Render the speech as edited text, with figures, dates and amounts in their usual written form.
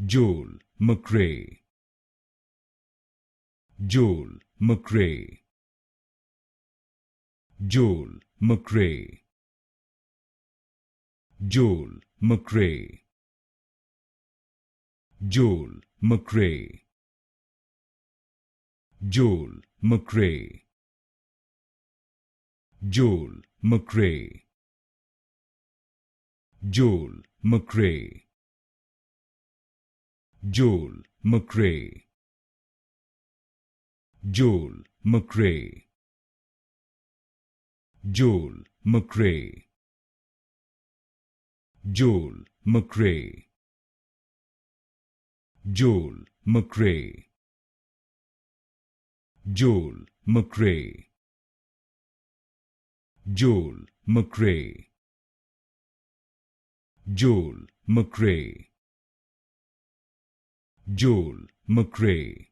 Joel McCrea, Joel McCrea, Joel McCrea, Joel McCrea, Joel McCrea, Joel McCrea, Joel McCrea, Joel McCrea, Joel McCrea, Joel McCrea, Joel McCrea, Joel McCrea, Joel McCrea, Joel McCrea, Joel McCrea, Joel McCrea, Joel McCrea,